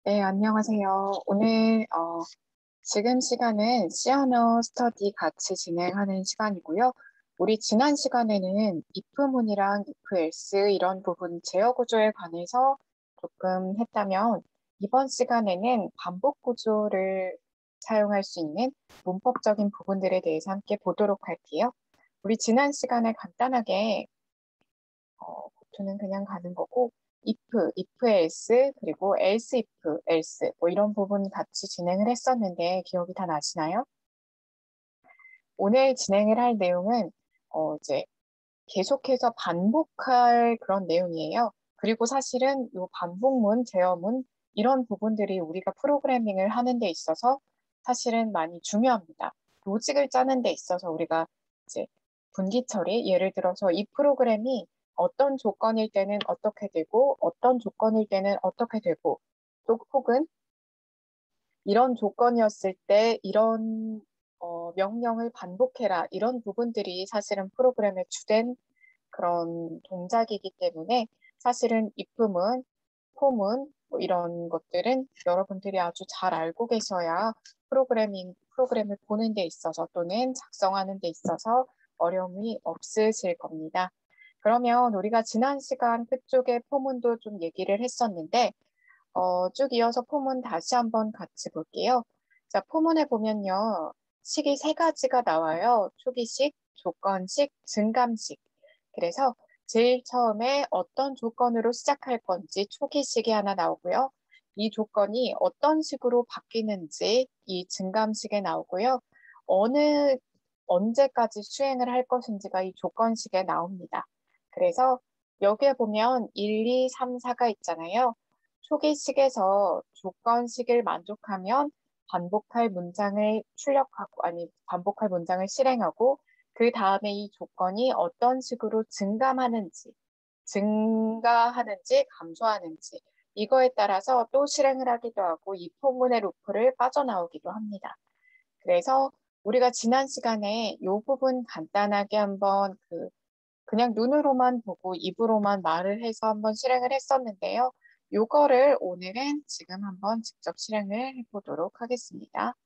네, 안녕하세요. 오늘 지금 시간은 C 언어 스터디 같이 진행하는 시간이고요. 우리 지난 시간에는 if문이랑 if else 이런 부분 제어 구조에 관해서 조금 했다면 이번 시간에는 반복 구조를 사용할 수 있는 문법적인 부분들에 대해서 함께 보도록 할게요. 우리 지난 시간에 간단하게 보통은 그냥 가는 거고, if else, 그리고 else if else, 뭐 이런 부분 같이 진행을 했었는데 기억이 다 나시나요? 오늘 진행을 할 내용은 이제 계속해서 반복할 그런 내용이에요. 그리고 사실은 이 반복문, 제어문 이런 부분들이 우리가 프로그래밍을 하는 데 있어서 사실은 많이 중요합니다. 로직을 짜는 데 있어서 우리가 이제 분기 처리, 예를 들어서 이 프로그램이 어떤 조건일 때는 어떻게 되고 어떤 조건일 때는 어떻게 되고 또 혹은 이런 조건이었을 때 이런 명령을 반복해라 이런 부분들이 사실은 프로그램의 주된 그런 동작이기 때문에 사실은 입금은, 폼은 뭐 이런 것들은 여러분들이 아주 잘 알고 계셔야 프로그램을 보는 데 있어서 또는 작성하는 데 있어서 어려움이 없으실 겁니다. 그러면 우리가 지난 시간 끝쪽에 포문도 좀 얘기를 했었는데 쭉 이어서 포문 다시 한번 같이 볼게요. 자, 포문에 보면요. 식이 세 가지가 나와요. 초기식, 조건식, 증감식. 그래서 제일 처음에 어떤 조건으로 시작할 건지 초기식이 하나 나오고요. 이 조건이 어떤 식으로 바뀌는지 이 증감식에 나오고요. 어느, 언제까지 수행을 할 것인지가 이 조건식에 나옵니다. 그래서 여기에 보면 1, 2, 3, 4가 있잖아요. 초기식에서 조건식을 만족하면 반복할 문장을 출력하고, 아니, 반복할 문장을 실행하고, 그 다음에 이 조건이 어떤 식으로 증가하는지, 감소하는지, 이거에 따라서 또 실행을 하기도 하고, 이 포문의 루프를 빠져나오기도 합니다. 그래서 우리가 지난 시간에 이 부분 간단하게 한번 그냥 눈으로만 보고 입으로만 말을 해서 한번 실행을 했었는데요. 요거를 오늘은 지금 한번 직접 실행을 해보도록 하겠습니다.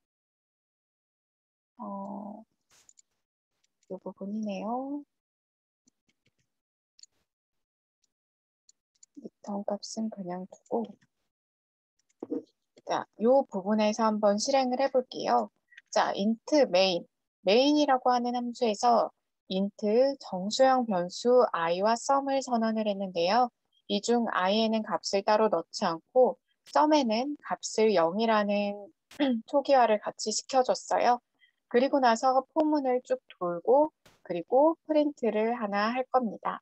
요 부분이네요. 리턴 값은 그냥 두고 자, 요 부분에서 한번 실행을 해볼게요. 자, int main이라고 하는 함수에서 int 정수형 변수 i와 sum을 선언을 했는데요. 이 중 i에는 값을 따로 넣지 않고 sum에는 값을 0이라는 초기화를 같이 시켜줬어요. 그리고 나서 포문을 쭉 돌고 그리고 프린트를 하나 할 겁니다.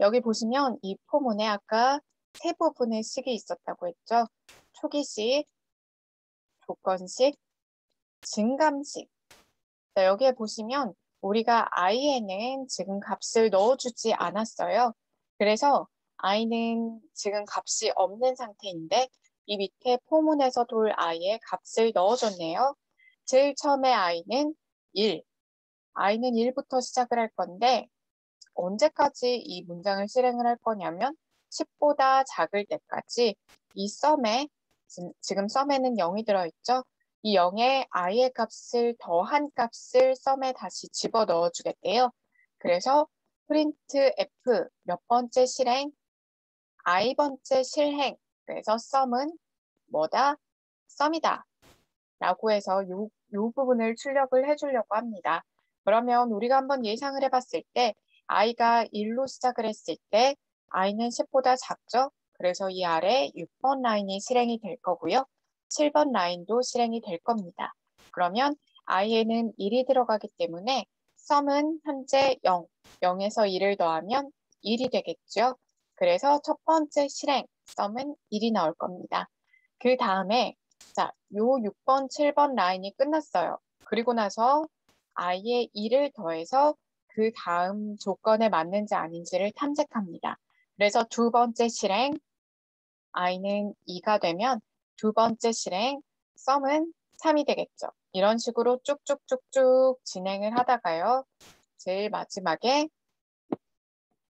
여기 보시면 이 포문에 아까 세 부분의 식이 있었다고 했죠. 초기식, 조건식, 증감식. 자, 여기에 보시면 우리가 i에는 지금 값을 넣어주지 않았어요. 그래서 i는 지금 값이 없는 상태인데 이 밑에 포문에서 돌 i에 값을 넣어줬네요. 제일 처음에 i는 1. i는 1부터 시작을 할 건데 언제까지 이 문장을 실행을 할 거냐면 10보다 작을 때까지 이 썸에 지금 썸에는 0이 들어있죠. 이 0에 i의 값을 더한 값을 썸에 다시 집어 넣어 주겠대요. 그래서 프린트 f 몇 번째 실행, i 번째 실행. 그래서 썸은 뭐다? 썸이다. 라고 해서 요 부분을 출력을 해주려고 합니다. 그러면 우리가 한번 예상을 해봤을 때 i가 1로 시작을 했을 때 i는 10보다 작죠? 그래서 이 아래 6번 라인이 실행이 될 거고요. 7번 라인도 실행이 될 겁니다. 그러면 i에는 1이 들어가기 때문에 sum은 현재 0, 0에서 1을 더하면 1이 되겠죠? 그래서 첫 번째 실행, sum은 1이 나올 겁니다. 그 다음에 자, 요 6번, 7번 라인이 끝났어요. 그리고 나서 i에 2를 더해서 그 다음 조건에 맞는지 아닌지를 탐색합니다. 그래서 두 번째 실행, i는 2가 되면 두 번째 실행, sum은 3이 되겠죠. 이런 식으로 쭉쭉쭉쭉 진행을 하다가요. 제일 마지막에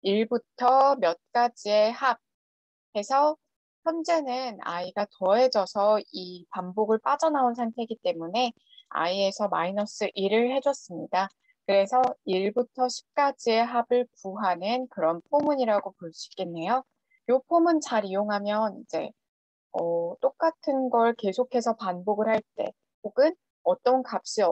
1부터 몇 가지의 합 해서 현재는 i가 더해져서 이 반복을 빠져나온 상태이기 때문에 i에서 마이너스 1을 해줬습니다. 그래서 1부터 10까지의 합을 구하는 그런 포문이라고 볼 수 있겠네요. 이 포문 잘 이용하면 이제 똑같은 걸 계속해서 반복을 할 때, 혹은 어떤 값이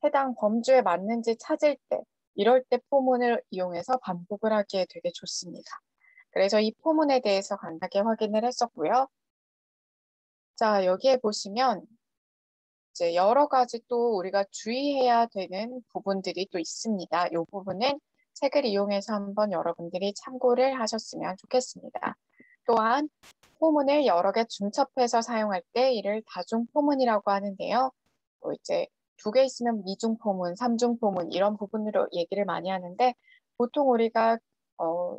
해당 범주에 맞는지 찾을 때, 이럴 때 포문을 이용해서 반복을 하기에 되게 좋습니다. 그래서 이 포문에 대해서 간단하게 확인을 했었고요. 자, 여기에 보시면 이제 여러 가지 또 우리가 주의해야 되는 부분들이 또 있습니다. 이 부분은 책을 이용해서 한번 여러분들이 참고를 하셨으면 좋겠습니다. 또한 포문을 여러 개 중첩해서 사용할 때 이를 다중 포문이라고 하는데요. 이제 2개 있으면 미중 포문, 삼중 포문 이런 부분으로 얘기를 많이 하는데 보통 우리가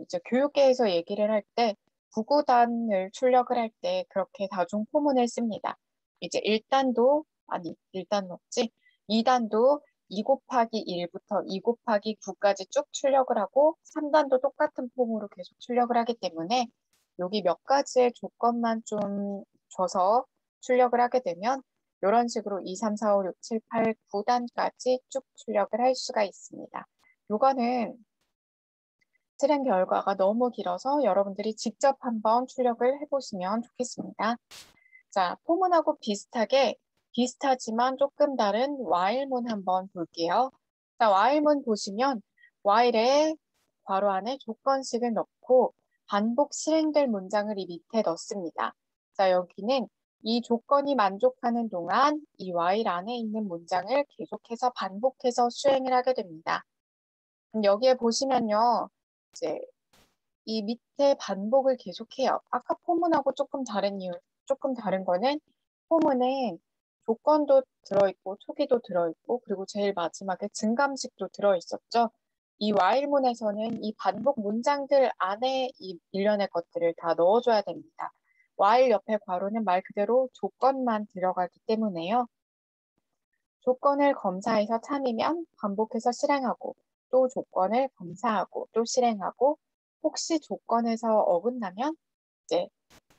이제 교육계에서 얘기를 할 때 구구단을 출력을 할 때 그렇게 다중 포문을 씁니다. 이제 1단도 아니 1단 없지 2단도 2 곱하기 1부터 2 곱하기 9까지 쭉 출력을 하고 3단도 똑같은 폼으로 계속 출력을 하기 때문에 여기 몇 가지의 조건만 좀 줘서 출력을 하게 되면 이런 식으로 2, 3, 4, 5, 6, 7, 8, 9단까지 쭉 출력을 할 수가 있습니다. 이거는 실행 결과가 너무 길어서 여러분들이 직접 한번 출력을 해보시면 좋겠습니다. 자, 포문하고 비슷하지만 조금 다른 while문 한번 볼게요. 자, while문 보시면 while에 괄호 안에 조건식을 넣고 반복 실행될 문장을 이 밑에 넣습니다. 자, 여기는 이 조건이 만족하는 동안 이 while 안에 있는 문장을 계속해서 반복해서 수행을 하게 됩니다. 여기에 보시면요. 이제 이 밑에 반복을 계속해요. 아까 포문하고 조금 다른 거는 포문에 조건도 들어있고 초기도 들어있고 그리고 제일 마지막에 증감식도 들어있었죠. 이 while문에서는 이 반복 문장들 안에 이 일련의 것들을 다 넣어줘야 됩니다. while 옆에 괄호는 말 그대로 조건만 들어가기 때문에요. 조건을 검사해서 참이면 반복해서 실행하고 또 조건을 검사하고 또 실행하고 혹시 조건에서 어긋나면 이제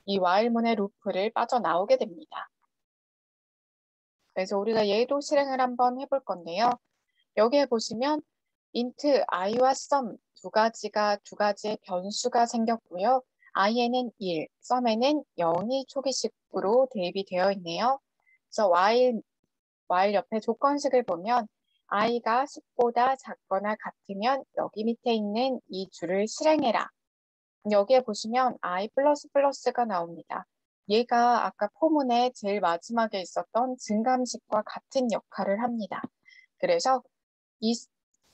이 while문의 루프를 빠져나오게 됩니다. 그래서 우리가 얘도 실행을 한번 해볼 건데요. 여기에 보시면 int i와 sum 두 가지의 변수가 생겼고요. i에는 1, sum에는 0이 초기식으로 대입이 되어 있네요. 그래서 while 옆에 조건식을 보면 i가 10보다 작거나 같으면 여기 밑에 있는 이 줄을 실행해라. 여기에 보시면 i 가 나옵니다. 얘가 아까 포문의 제일 마지막에 있었던 증감식과 같은 역할을 합니다. 그래서 이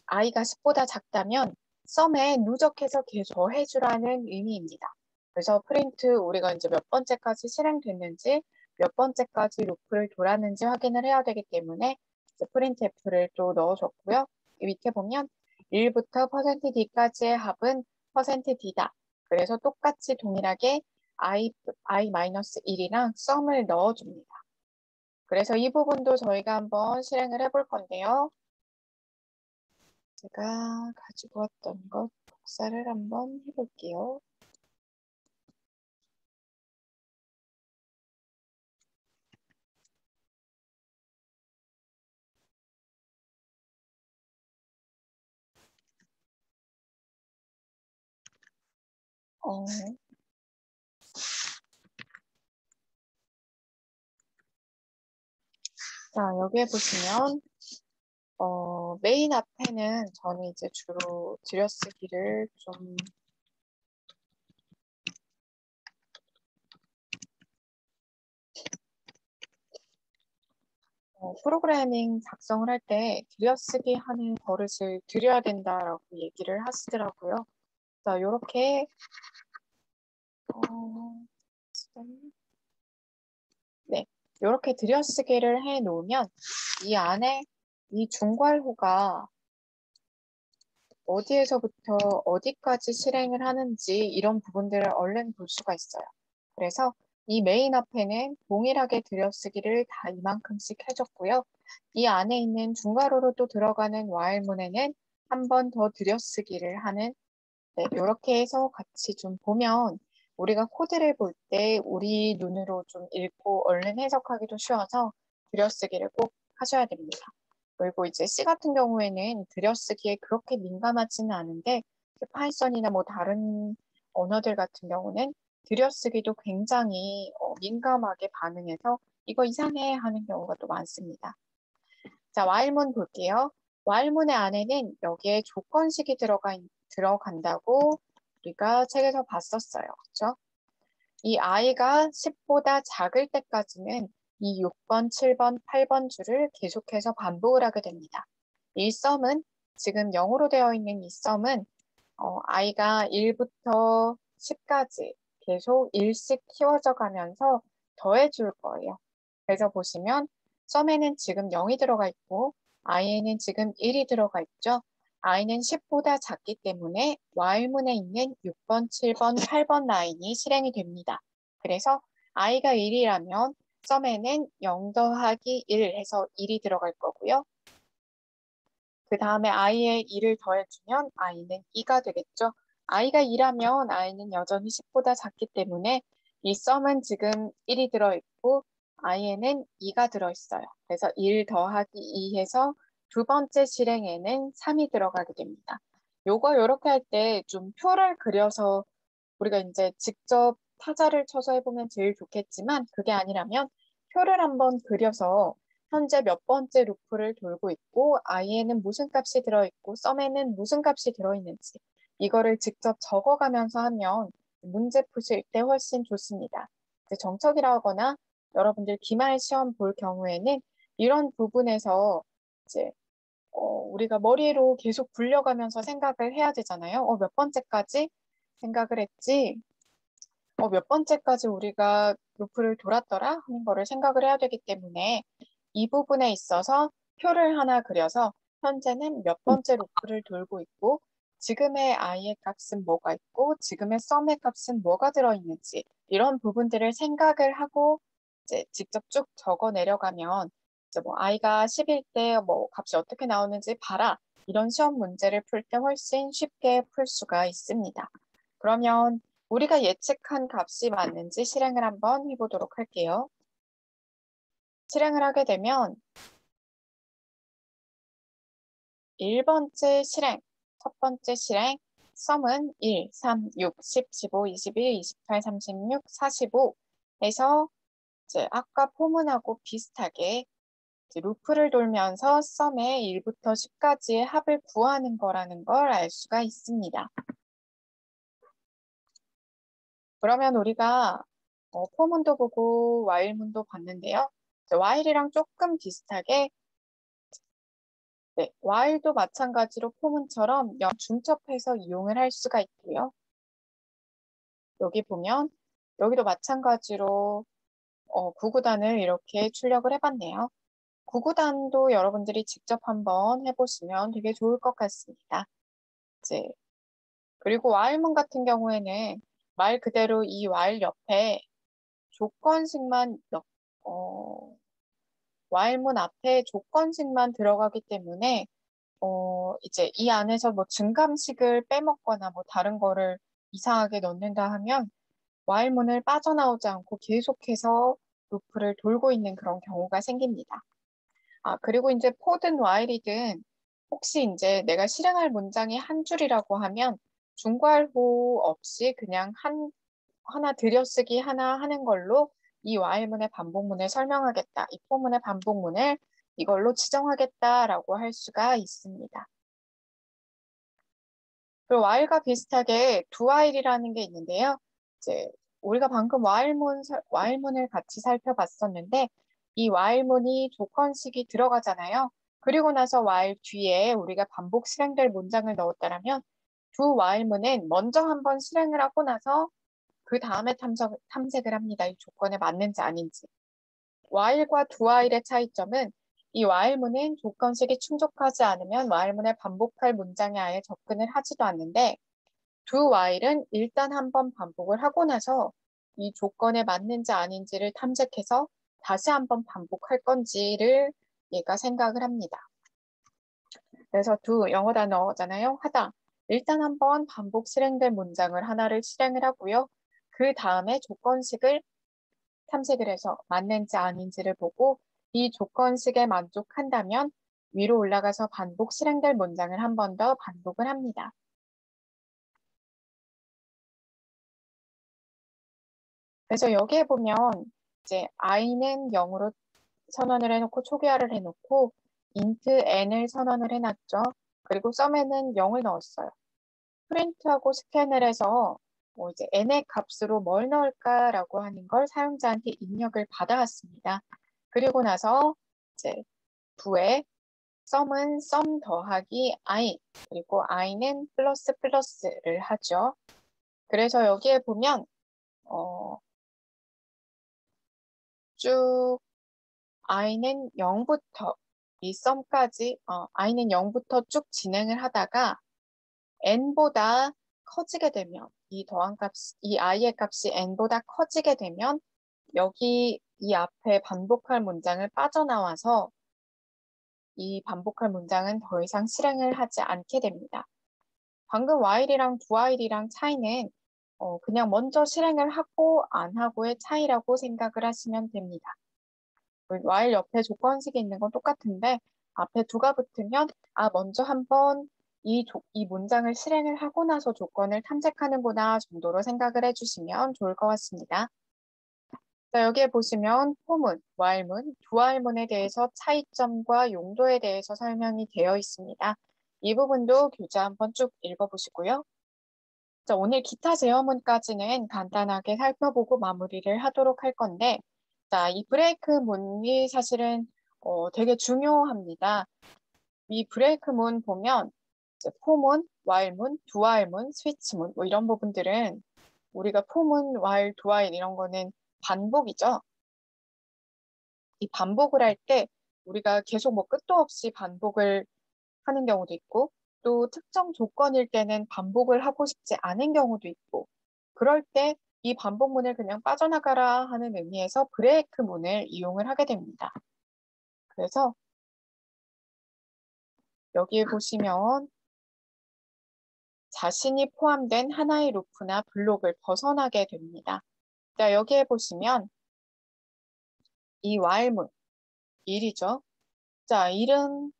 i가 10보다 작다면 sum에 누적해서 계속 해주라는 의미입니다. 그래서 프린트 우리가 이제 몇 번째까지 실행됐는지 몇 번째까지 루프를 돌았는지 확인을 해야 되기 때문에 printf를 또 넣어줬고요. 밑에 보면 1부터 %d까지의 합은 %d다. 그래서 똑같이 동일하게 i-1이랑 sum을 넣어줍니다. 그래서 이 부분도 저희가 한번 실행을 해볼 건데요. 제가 가지고 왔던 것 복사를 한번 해볼게요. 자, 여기에 보시면 메인 앞에는 저는 이제 주로 들여쓰기를 좀 프로그래밍 작성을 할 때 들여쓰기 하는 버릇을 들여야 된다라고 얘기를 하시더라고요. 자, 요렇게 네, 요렇게 들여쓰기를 해 놓으면 이 안에 이 중괄호가 어디에서부터 어디까지 실행을 하는지 이런 부분들을 얼른 볼 수가 있어요. 그래서 이 메인 앞에는 동일하게 들여쓰기를 다 이만큼씩 해줬고요. 이 안에 있는 중괄호로 또 들어가는 while문에는 한 번 더 들여쓰기를 하는 이렇게 해서 같이 좀 보면 우리가 코드를 볼 때 우리 눈으로 좀 읽고 얼른 해석하기도 쉬워서 들여쓰기를 꼭 하셔야 됩니다. 그리고 이제 C 같은 경우에는 들여쓰기에 그렇게 민감하지는 않은데 파이썬이나 뭐 다른 언어들 같은 경우는 들여쓰기도 굉장히 민감하게 반응해서 이거 이상해 하는 경우가 또 많습니다. 자, while문 볼게요. while문의 안에는 여기에 조건식이 들어간다고 우리가 책에서 봤었어요. 그렇죠? 이 i가 10보다 작을 때까지는 이 6번, 7번, 8번 줄을 계속해서 반복을 하게 됩니다. 이 썸은 지금 0으로 되어 있는 이 썸은 i가 1부터 10까지 계속 1씩 키워져 가면서 더해 줄 거예요. 그래서 보시면 썸에는 지금 0이 들어가 있고 i에는 지금 1이 들어가 있죠. i는 10보다 작기 때문에 while문에 있는 6번, 7번, 8번 라인이 실행이 됩니다. 그래서 i가 1이라면 썸에는 0 더하기 1 해서 1이 들어갈 거고요. 그 다음에 i에 2를 더해주면 i는 2가 되겠죠. i가 2라면 i는 여전히 10보다 작기 때문에 이 썸은 지금 1이 들어있고 i에는 2가 들어있어요. 그래서 1 더하기 2 해서 두 번째 실행에는 3이 들어가게 됩니다. 요거 이렇게 할 때 좀 표를 그려서 우리가 이제 직접 타자를 쳐서 해보면 제일 좋겠지만 그게 아니라면 표를 한번 그려서 현재 몇 번째 루프를 돌고 있고 i에는 무슨 값이 들어있고 썸에는 무슨 값이 들어있는지 이거를 직접 적어가면서 하면 문제 푸실 때 훨씬 좋습니다. 이제 정석이라 하거나 여러분들 기말 시험 볼 경우에는 이런 부분에서 이제 우리가 머리로 계속 굴려가면서 생각을 해야 되잖아요. 몇 번째까지 생각을 했지? 몇 번째까지 우리가 루프를 돌았더라 하는 거를 생각을 해야 되기 때문에 이 부분에 있어서 표를 하나 그려서 현재는 몇 번째 루프를 돌고 있고 지금의 i의 값은 뭐가 있고 지금의 썸의 값은 뭐가 들어있는지 이런 부분들을 생각을 하고 이제 직접 쭉 적어 내려가면 이제 뭐 i가 10일 때 뭐 값이 어떻게 나오는지 봐라 이런 시험 문제를 풀 때 훨씬 쉽게 풀 수가 있습니다. 그러면 우리가 예측한 값이 맞는지 실행을 한번 해보도록 할게요. 실행을 하게 되면 1번째 실행, 첫 번째 실행, 썸은 1, 3, 6, 10, 15, 21, 28, 36, 45 해서 이제 아까 포문하고 비슷하게 이제 루프를 돌면서 썸의 1부터 10까지의 합을 구하는 거라는 걸 알 수가 있습니다. 그러면 우리가 포문도 보고 while문도 봤는데요. while이랑 조금 비슷하게 네, while도 마찬가지로 포문처럼 중첩해서 이용을 할 수가 있고요. 여기 보면 여기도 마찬가지로 구구단을 이렇게 출력을 해봤네요. 구구단도 여러분들이 직접 한번 해보시면 되게 좋을 것 같습니다. 이제 그리고 while문 같은 경우에는 말 그대로 이 while 옆에 조건식만 while문 앞에 조건식만 들어가기 때문에 이제 이 안에서 뭐 증감식을 빼먹거나 뭐 다른 거를 이상하게 넣는다 하면 while문을 빠져나오지 않고 계속해서 루프를 돌고 있는 그런 경우가 생깁니다. 그리고 이제 for든 while이든 혹시 이제 내가 실행할 문장이 한 줄이라고 하면 중괄호 없이 그냥 하나 들여쓰기 하나 하는 걸로 이 while문의 반복문을 설명하겠다. 이 포문의 반복문을 이걸로 지정하겠다라고 할 수가 있습니다. 그리고 while과 비슷하게 do while이라는 게 있는데요. 이제 우리가 방금 while문을 같이 살펴봤었는데 이 while문이 조건식이 들어가잖아요. 그리고 나서 while 뒤에 우리가 반복 실행될 문장을 넣었다면 do while문은 먼저 한번 실행을 하고 나서 그 다음에 탐색을 합니다. 이 조건에 맞는지 아닌지. while과 do while의 차이점은 이 while문은 조건식이 충족하지 않으면 while문에 반복할 문장에 아예 접근을 하지도 않는데 do while은 일단 한번 반복을 하고 나서 이 조건에 맞는지 아닌지를 탐색해서 다시 한번 반복할 건지를 얘가 생각을 합니다. 그래서 do 영어 단어잖아요. 하다. 일단 한번 반복 실행된 문장을 하나를 실행을 하고요. 그 다음에 조건식을 탐색을 해서 맞는지 아닌지를 보고 이 조건식에 만족한다면 위로 올라가서 반복 실행될 문장을 한 번 더 반복을 합니다. 그래서 여기에 보면 이제 i는 0으로 선언을 해놓고 초기화를 해놓고 int n을 선언을 해놨죠. 그리고 sum에는 0을 넣었어요. 프린트하고 스캔을 해서 뭐 이제 n의 값으로 뭘 넣을까라고 하는 걸 사용자한테 입력을 받아왔습니다. 그리고 나서 이제 부에 sum은 sum 더하기 i 그리고 i는 플러스 플러스를 하죠. 그래서 여기에 보면 쭉 i는 0부터 이 sum까지 i는 0부터 쭉 진행을 하다가 n보다 커지게 되면 이 더한 값, 이 i의 값이 n보다 커지게 되면 여기 이 앞에 반복할 문장을 빠져나와서 이 반복할 문장은 더 이상 실행을 하지 않게 됩니다. 방금 while이랑 doWhile이랑 차이는 그냥 먼저 실행을 하고 안 하고의 차이라고 생각을 하시면 됩니다. while 옆에 조건식이 있는 건 똑같은데 앞에 do가 붙으면 먼저 한번 이 문장을 실행을 하고 나서 조건을 탐색하는구나 정도로 생각을 해주시면 좋을 것 같습니다. 자, 여기에 보시면 포문, while문, doWhile문에 대해서 차이점과 용도에 대해서 설명이 되어 있습니다. 이 부분도 교재 한번 쭉 읽어보시고요. 자, 오늘 기타 제어문까지는 간단하게 살펴보고 마무리를 하도록 할 건데, 자, 이 브레이크 문이 사실은 되게 중요합니다. 이 브레이크 문 보면 이제 포문, while문, doWhile문, 스위치문 뭐 이런 부분들은 우리가 포문, while, doWhile 이런 거는 반복이죠. 이 반복을 할 때 우리가 계속 뭐 끝도 없이 반복을 하는 경우도 있고 또 특정 조건일 때는 반복을 하고 싶지 않은 경우도 있고 그럴 때 이 반복문을 그냥 빠져나가라 하는 의미에서 브레이크 문을 이용을 하게 됩니다. 그래서 여기에 보시면 자신이 포함된 하나의 루프나 블록을 벗어나게 됩니다. 자, 여기에 보시면 이 while문, 1이죠. 자, 1은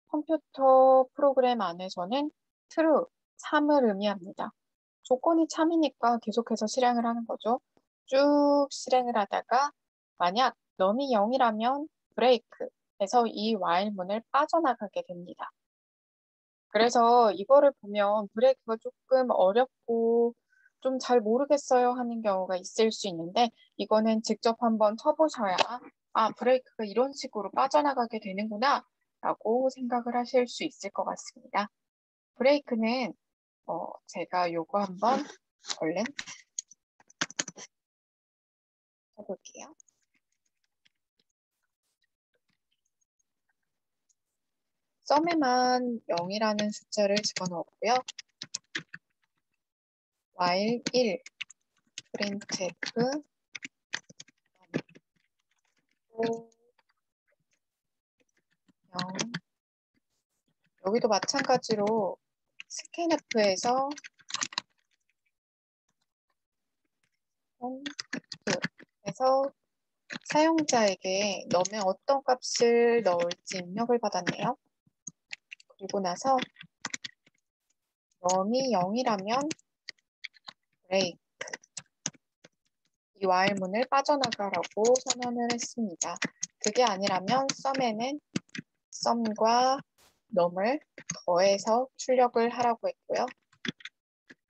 컴퓨터 프로그램 안에서는 true, 참을 의미합니다. 조건이 참이니까 계속해서 실행을 하는 거죠. 쭉 실행을 하다가 만약 num이 0이라면 break 해서 이 while문을 빠져나가게 됩니다. 그래서 이거를 보면 브레이크가 조금 어렵고 좀 잘 모르겠어요 하는 경우가 있을 수 있는데 이거는 직접 한번 쳐보셔야 브레이크가 이런 식으로 빠져나가게 되는구나 라고 생각을 하실 수 있을 것 같습니다. 브레이크는 제가 요거 한번 얼른 해볼게요. 썸에만 0이라는 숫자를 집어넣었고요. while 1, printf 0. 여기도 마찬가지로 스캔F에서 F에서 사용자에게 넘에 어떤 값을 넣을지 입력을 받았네요. 그리고 나서 넘이 0이라면 break 이 while문을 빠져나가라고 선언을 했습니다. 그게 아니라면 sum에는 sum과 num을 더해서 출력을 하라고 했고요.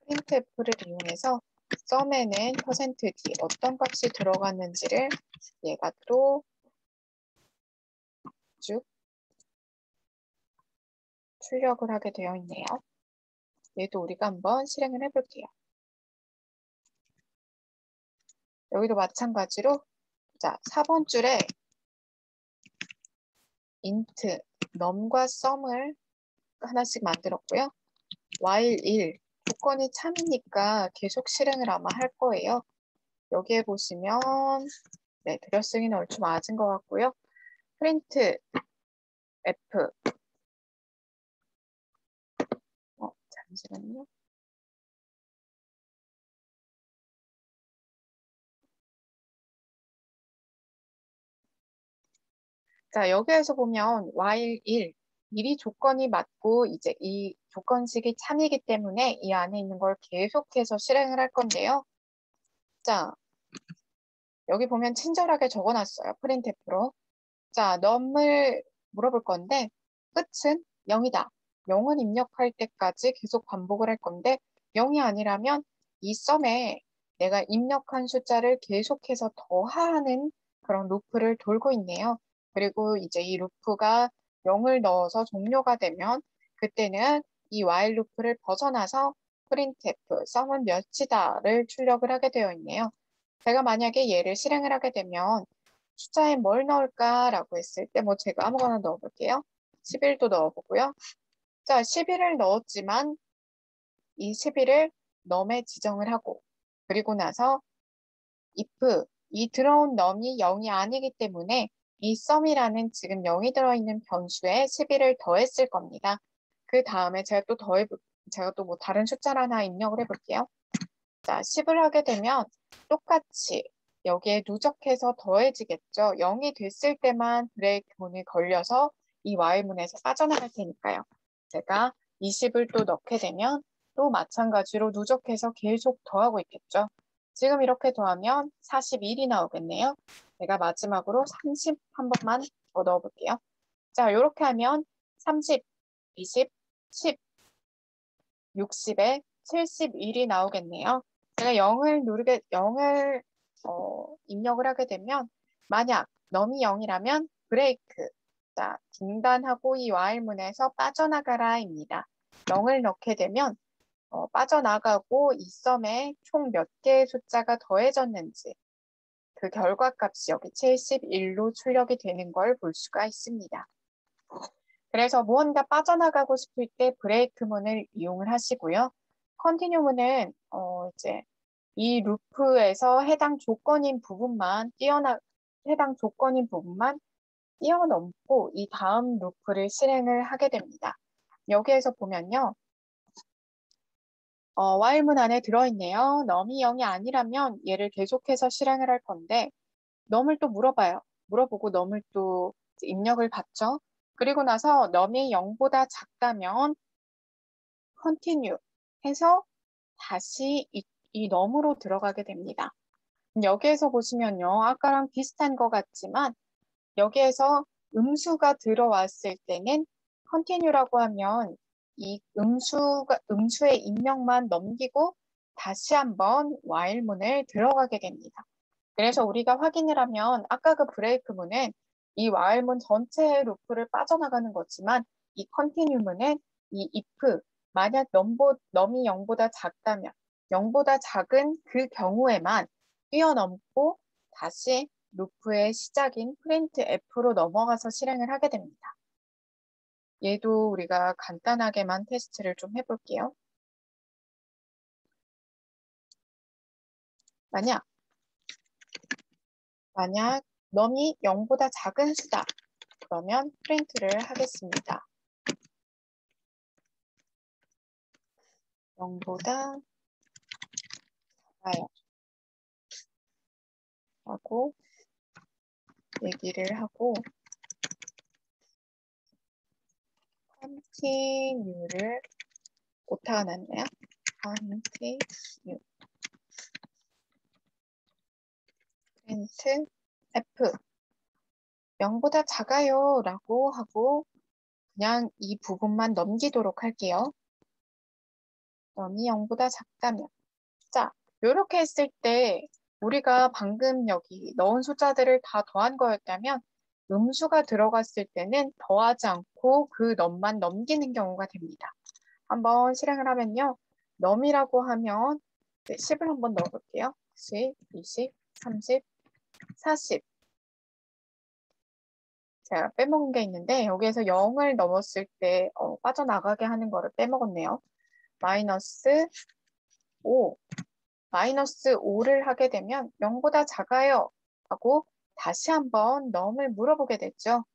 printf를 이용해서 sum에는 %d 어떤 값이 들어갔는지를 얘가 또 쭉 출력을 하게 되어 있네요. 얘도 우리가 한번 실행을 해볼게요. 여기도 마찬가지로 자 4번 줄에 int num과 sum을 하나씩 만들었고요. while 1 조건이 참이니까 계속 실행을 아마 할 거예요. 여기에 보시면 네, 들여쓰기는 얼추 맞은 것 같고요. print f 잠시만요. 자, 여기에서 보면 while 1이 조건이 맞고 이제 이 조건식이 참이기 때문에 이 안에 있는 걸 계속해서 실행을 할 건데요. 자, 여기 보면 친절하게 적어놨어요. 프린트F로. 자, num을 물어볼 건데 끝은 0이다. 0은 입력할 때까지 계속 반복을 할 건데 0이 아니라면 이 썸에 내가 입력한 숫자를 계속해서 더하는 그런 루프를 돌고 있네요. 그리고 이제 이 루프가 0을 넣어서 종료가 되면 그때는 이 while 루프를 벗어나서 printf, 썸은 몇이다를 출력을 하게 되어 있네요. 제가 만약에 얘를 실행을 하게 되면 숫자에 뭘 넣을까라고 했을 때 뭐 제가 아무거나 넣어볼게요. 11도 넣어보고요. 자, 11을 넣었지만 이 11을 num에 지정을 하고 그리고 나서 if 이 들어온 num이 0이 아니기 때문에 이 sum이라는 지금 0이 들어있는 변수에 11을 더했을 겁니다. 그 다음에 제가 또 뭐 다른 숫자를 하나 입력을 해볼게요. 자, 10을 하게 되면 똑같이 여기에 누적해서 더해지겠죠. 0이 됐을 때만 브레이크 문이 걸려서 이 while문에서 빠져나갈 테니까요. 제가 20을 또 넣게 되면 또 마찬가지로 누적해서 계속 더하고 있겠죠. 지금 이렇게 더하면 41이 나오겠네요. 제가 마지막으로 30 한 번만 더 넣어볼게요. 자, 이렇게 하면 30, 20, 10, 60에 71이 나오겠네요. 제가 0을 입력을 하게 되면 만약 num이 0이라면 브레이크, 자, 중단하고 이 while문에서 빠져나가라입니다. 0을 넣게 되면 빠져나가고 이 썸에 총 몇 개의 숫자가 더해졌는지 그 결과값이 여기 71로 출력이 되는 걸 볼 수가 있습니다. 그래서 무언가 빠져나가고 싶을 때 브레이크문을 이용을 하시고요. 컨티뉴문은 이제 이 루프에서 해당 조건인 부분만 뛰어넘고 이 다음 루프를 실행을 하게 됩니다. 여기에서 보면요. while문 안에 들어있네요. num이 0이 아니라면 얘를 계속해서 실행을 할 건데 num을 또 물어봐요. 물어보고 num을 또 입력을 받죠. 그리고 나서 num이 0보다 작다면 continue 해서 다시 이 num으로 들어가게 됩니다. 여기에서 보시면요. 아까랑 비슷한 것 같지만 여기에서 음수가 들어왔을 때는 continue라고 하면 이 음수의 입력만 넘기고 다시 한번 while문을 들어가게 됩니다. 그래서 우리가 확인을 하면 아까 그 브레이크문은 이 while문 전체의 루프를 빠져나가는 거지만 이 continue문은 이 if 만약 num이 0보다 작다면 0보다 작은 그 경우에만 뛰어넘고 다시 루프의 시작인 printf로 넘어가서 실행을 하게 됩니다. 얘도 우리가 간단하게만 테스트를 좀 해볼게요. 만약 num이 0보다 작은 수다. 그러면 프린트를 하겠습니다. 0보다 작아요. 하고 얘기를 하고 continue를 오타가 났네요. continue print f 0보다 작아요 라고 하고 그냥 이 부분만 넘기도록 할게요. num이 0보다 작다면 자, 이렇게 했을 때 우리가 방금 여기 넣은 숫자들을 다 더한 거였다면 음수가 들어갔을 때는 더하지 않고 그 num만 넘기는 경우가 됩니다. 한번 실행을 하면요. num이라고 하면 10을 한번 넣어볼게요. 10, 20, 30, 40 제가 빼먹은 게 있는데 여기에서 0을 넘었을 때 빠져나가게 하는 거를 빼먹었네요. 마이너스 5 마이너스 5를 하게 되면 0보다 작아요 하고 다시 한번 num을 물어보게 됐죠.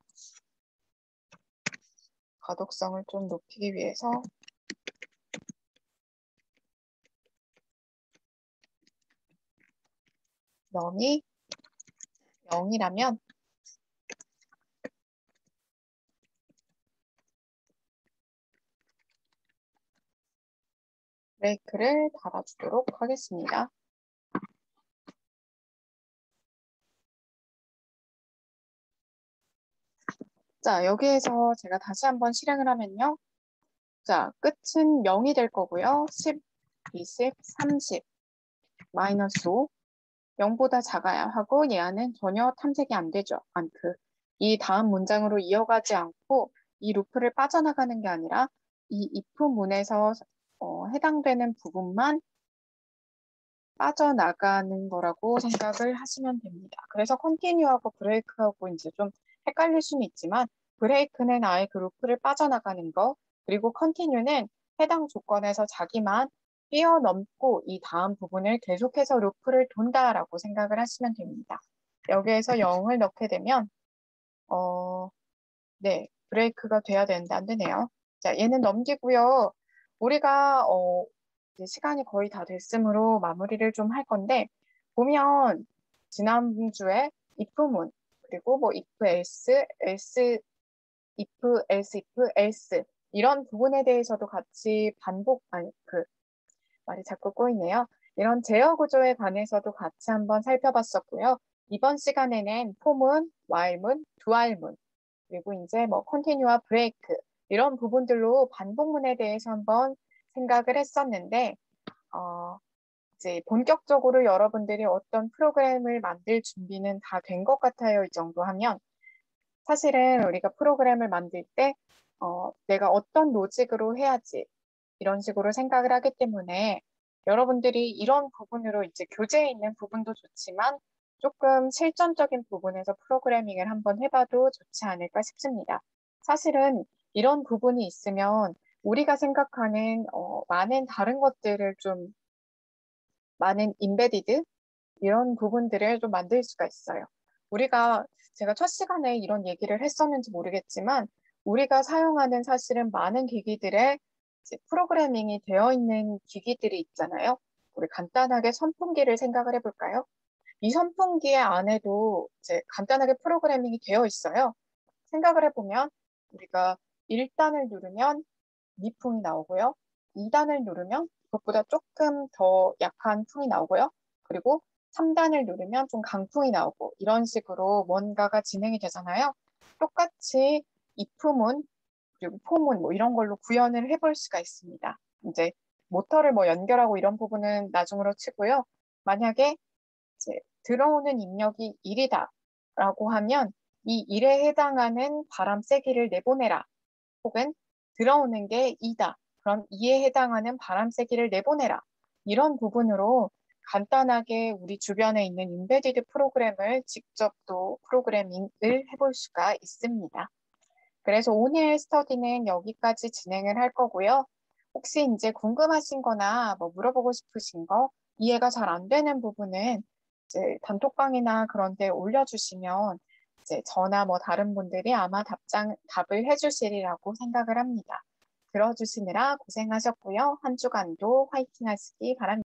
가독성을 좀 높이기 위해서 num이 0이라면 브레이크를 달아주도록 하겠습니다. 자, 여기에서 제가 다시 한번 실행을 하면요. 자, 끝은 0이 될 거고요. 10, 20, 30, 마이너스 5, 0보다 작아야 하고 얘는 전혀 탐색이 안 되죠. 이 다음 문장으로 이어가지 않고 이 루프를 빠져나가는 게 아니라 이 if 문에서 해당되는 부분만 빠져나가는 거라고 생각을 하시면 됩니다. 그래서 continue하고 break하고 이제 좀 헷갈릴 수는 있지만 브레이크는 아예 그 루프를 빠져나가는 거, 그리고 continue는 해당 조건에서 자기만 뛰어넘고 이 다음 부분을 계속해서 루프를 돈다라고 생각을 하시면 됩니다. 여기에서 0을 넣게 되면 네, 브레이크가 돼야 되는데 안 되네요. 자, 얘는 넘기고요. 우리가 이제 시간이 거의 다 됐으므로 마무리를 좀 할 건데 보면 지난주에 if문 그리고 뭐 if else, if else 이런 부분에 대해서도 같이 말이 자꾸 꼬이네요. 이런 제어 구조에 관해서도 같이 한번 살펴봤었고요. 이번 시간에는 for문, while문, dowhile문 그리고 이제 뭐 continue와 break 이런 부분들로 반복문에 대해서 한번 생각을 했었는데 이제 본격적으로 여러분들이 어떤 프로그램을 만들 준비는 다 된 것 같아요. 이 정도 하면 사실은 우리가 프로그램을 만들 때 내가 어떤 로직으로 해야지 이런 식으로 생각을 하기 때문에 여러분들이 이런 부분으로 이제 교재에 있는 부분도 좋지만 조금 실전적인 부분에서 프로그래밍을 한번 해봐도 좋지 않을까 싶습니다. 사실은 이런 부분이 있으면 우리가 생각하는 많은 다른 것들을 좀 많은 인베디드 이런 부분들을 좀 만들 수가 있어요. 제가 첫 시간에 이런 얘기를 했었는지 모르겠지만 우리가 사용하는 사실은 많은 기기들에 이제 프로그래밍이 되어 있는 기기들이 있잖아요. 우리 간단하게 선풍기를 생각을 해볼까요? 이 선풍기의 안에도 이제 간단하게 프로그래밍이 되어 있어요. 생각을 해보면 우리가 1단을 누르면 미풍이 나오고요. 2단을 누르면 그것보다 조금 더 약한 풍이 나오고요. 그리고 3단을 누르면 좀 강풍이 나오고 이런 식으로 뭔가가 진행이 되잖아요. 똑같이 if문 그리고 for문 뭐 이런 걸로 구현을 해볼 수가 있습니다. 이제 모터를 뭐 연결하고 이런 부분은 나중으로 치고요. 만약에 이제 들어오는 입력이 1이다라고 하면 이 1에 해당하는 바람 세기를 내보내라. 혹은 들어오는 게 2다. 그럼 2에 해당하는 바람 세기를 내보내라. 이런 부분으로 간단하게 우리 주변에 있는 인베디드 프로그램을 직접 또 프로그래밍을 해볼 수가 있습니다. 그래서 오늘 스터디는 여기까지 진행을 할 거고요. 혹시 이제 궁금하신 거나 뭐 물어보고 싶으신 거, 이해가 잘 안 되는 부분은 이제 단톡방이나 그런 데 올려주시면 이제 저나 뭐 다른 분들이 아마 답을 해주시리라고 생각을 합니다. 들어주시느라 고생하셨고요. 한 주간도 화이팅 하시기 바랍니다.